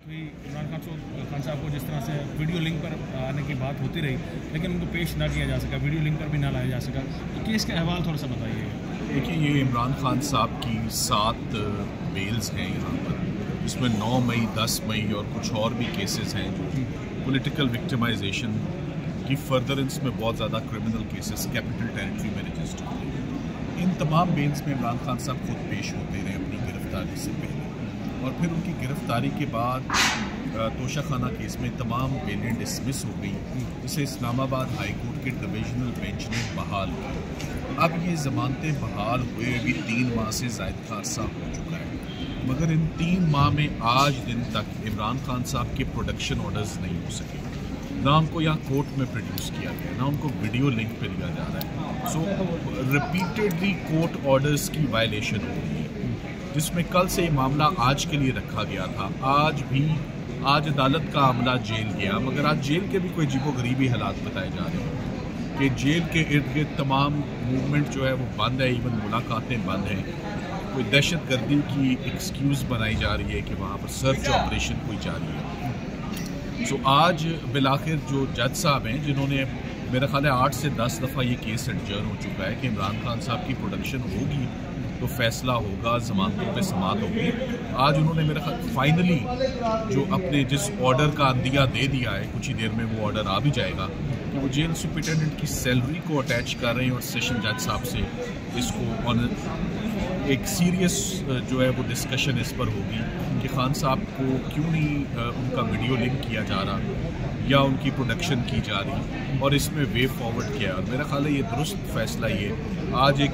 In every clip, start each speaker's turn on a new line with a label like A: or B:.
A: हुई इमरान खान साहब को जिस तरह से वीडियो लिंक पर आने की बात होती रही, लेकिन उनको पेश ना किया जा सका, वीडियो लिंक पर भी ना लाया जा सका, तो केस का अहवाल थोड़ा सा बताइए।
B: देखिए, ये इमरान खान साहब की 7 बेल्स हैं यहाँ पर, इसमें 9 मई, 10 मई और कुछ और भी केसेस हैं जो पॉलिटिकल विक्टिमाइजेशन की फर्दरेंस में बहुत ज़्यादा क्रिमिनल केसेस कैपिटल टेरिटरी में रजिस्टर हुए। इन तमाम बेल्स में इमरान खान साहब खुद पेश होते रहे अपनी गिरफ्तारी से पहले, और फिर उनकी गिरफ्तारी के बाद तोशाखाना केस में तमाम बेलें डिसमिस हो गई, जिसे इस्लामाबाद हाई कोर्ट के डिविजनल बेंच ने बहाल किया। अब ये ज़मानतें बहाल हुए भी 3 माह से ज़ायद का अरसा हो चुका है, मगर इन 3 माह में आज दिन तक इमरान खान साहब के प्रोडक्शन ऑर्डर्स नहीं हो सके। ना उनको यहाँ कोर्ट में प्रोड्यूस किया गया, ना उनको वीडियो लिंक पे लिया जा रहा है। सो रिपीटेडली कोर्ट ऑर्डर्स की वायलेशन हो रही है, जिसमें कल से ये मामला आज के लिए रखा गया था। आज अदालत का अमला जेल गया, मगर आज जेल के भी कोई अजीबोगरीबी हालात बताए जा रहे हैं कि जेल के इर्द गिर्द तमाम मूवमेंट जो है वो बंद है, इवन मुलाकातें बंद हैं। कोई दहशत गर्दी की एक्सक्यूज़ बनाई जा रही है कि वहाँ पर सर्च ऑपरेशन कोई जारी है। सो आज बिलाखिर जो जज साहब हैं, जिन्होंने मेरा ख्याल है 8 से 10 दफ़ा ये केस एडजर्न हो चुका है कि इमरान खान साहब की प्रोडक्शन होगी तो फैसला होगा, ज़मानतों पे समाअत होगी। आज उन्होंने मेरा ख्याल फाइनली जो अपने जिस ऑर्डर का अंदिया दे दिया है, कुछ ही देर में वो ऑर्डर आ भी जाएगा कि वो जेल सुपरिटेंडेंट की सैलरी को अटैच कर रहे हैं, और सेशन जज साहब से इसको ऑन एक सीरियस जो है वो डिस्कशन इस पर होगी कि खान साहब को क्यों नहीं उनका वीडियो लिंक किया जा रहा या उनकी प्रोडक्शन की जा रही, और इसमें वे फॉरवर्ड किया। और मेरा ख्याल है ये दुरुस्त फैसला ये आज एक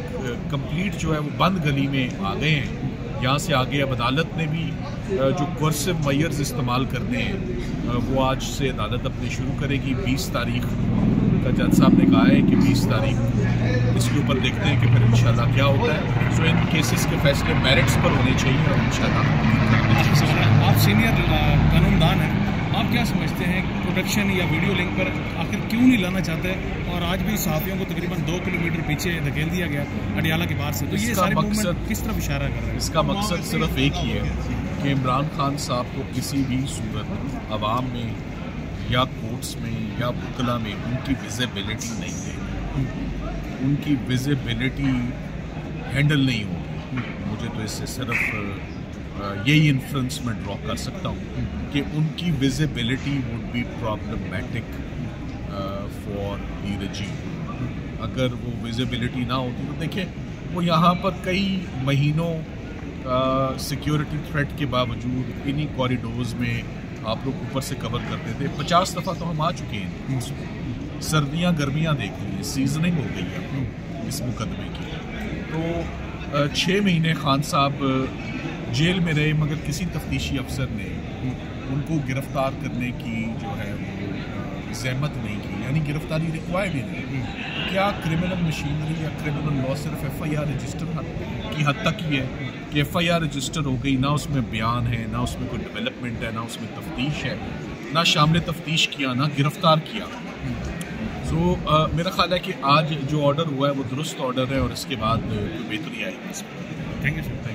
B: कंप्लीट जो है वो बंद गली में आ गए हैं। यहाँ से आगे अब अदालत ने भी जो कोर्सिव मेयर्स इस्तेमाल करने हैं वो आज से अदालत अपने शुरू करेगी। 20 तारीख का जज साहब ने कहा है कि 20 तारीख इसके ऊपर देखते हैं कि फिर इंशाल्लाह क्या होता है। सो इन केसेस के फैसले मेरिट्स पर होने चाहिए और इंशाल्लाह।
A: आप सीनियर कानूनदान हैं, आप क्या समझते हैं प्रोडक्शन या वीडियो लिंक पर आखिर क्यों नहीं लाना चाहते, और आज भी सहाफ़ियों को तकरीबन 2 किलोमीटर पीछे धकेल दिया गया अडियाला के बाहर से, तो ये सारी मूवमेंट किस तरफ इशारा कर रहे हैं?
B: इसका मकसद सिर्फ एक ही है कि इमरान खान साहब को किसी भी सूरत अवाम में या कोर्ट्स में या वकला में उनकी विजिबिलिटी नहीं है, उनकी विजिबिलिटी हैंडल नहीं होगी। मुझे तो इससे सिर्फ यही इन्फ्लुएंस मैं ड्रॉ कर सकता हूँ कि उनकी visibility would be problematic for the रजीम। अगर वो विजिबिलिटी ना होती तो देखिए, वो यहाँ पर कई महीनों सिक्योरिटी थ्रेट के बावजूद इन्हीं कॉरिडोर्स में आप लोग ऊपर से कवर करते थे। 50 दफ़ा तो हम आ चुके हैं, सर्दियाँ गर्मियाँ देख लीजिए, सीजनिंग हो गई है इस मुकदमे की। तो 6 महीने खान साहब जेल में रहे, मगर किसी तफ्तीशी अफसर ने उनको गिरफ्तार करने की जो है वो ज़हमत नहीं की, यानी गिरफ्तारी रिक्वायर्ड ही नहीं। क्या क्रिमिनल मशीनरी या क्रिमिनल लॉ सिर्फ FIR रजिस्टर की हद तक ही है कि FIR रजिस्टर हो गई, ना उसमें बयान है, ना उसमें कोई डेवलपमेंट है, ना उसमें तफ्तीश है, ना शामिल तफ्तीश किया, ना गिरफ्तार किया। सो मेरा ख्याल है कि आज जो ऑर्डर हुआ है वो दुरुस्त ऑर्डर है, और इसके बाद बेहतरी आएगी इसमें।
A: Thank you sir.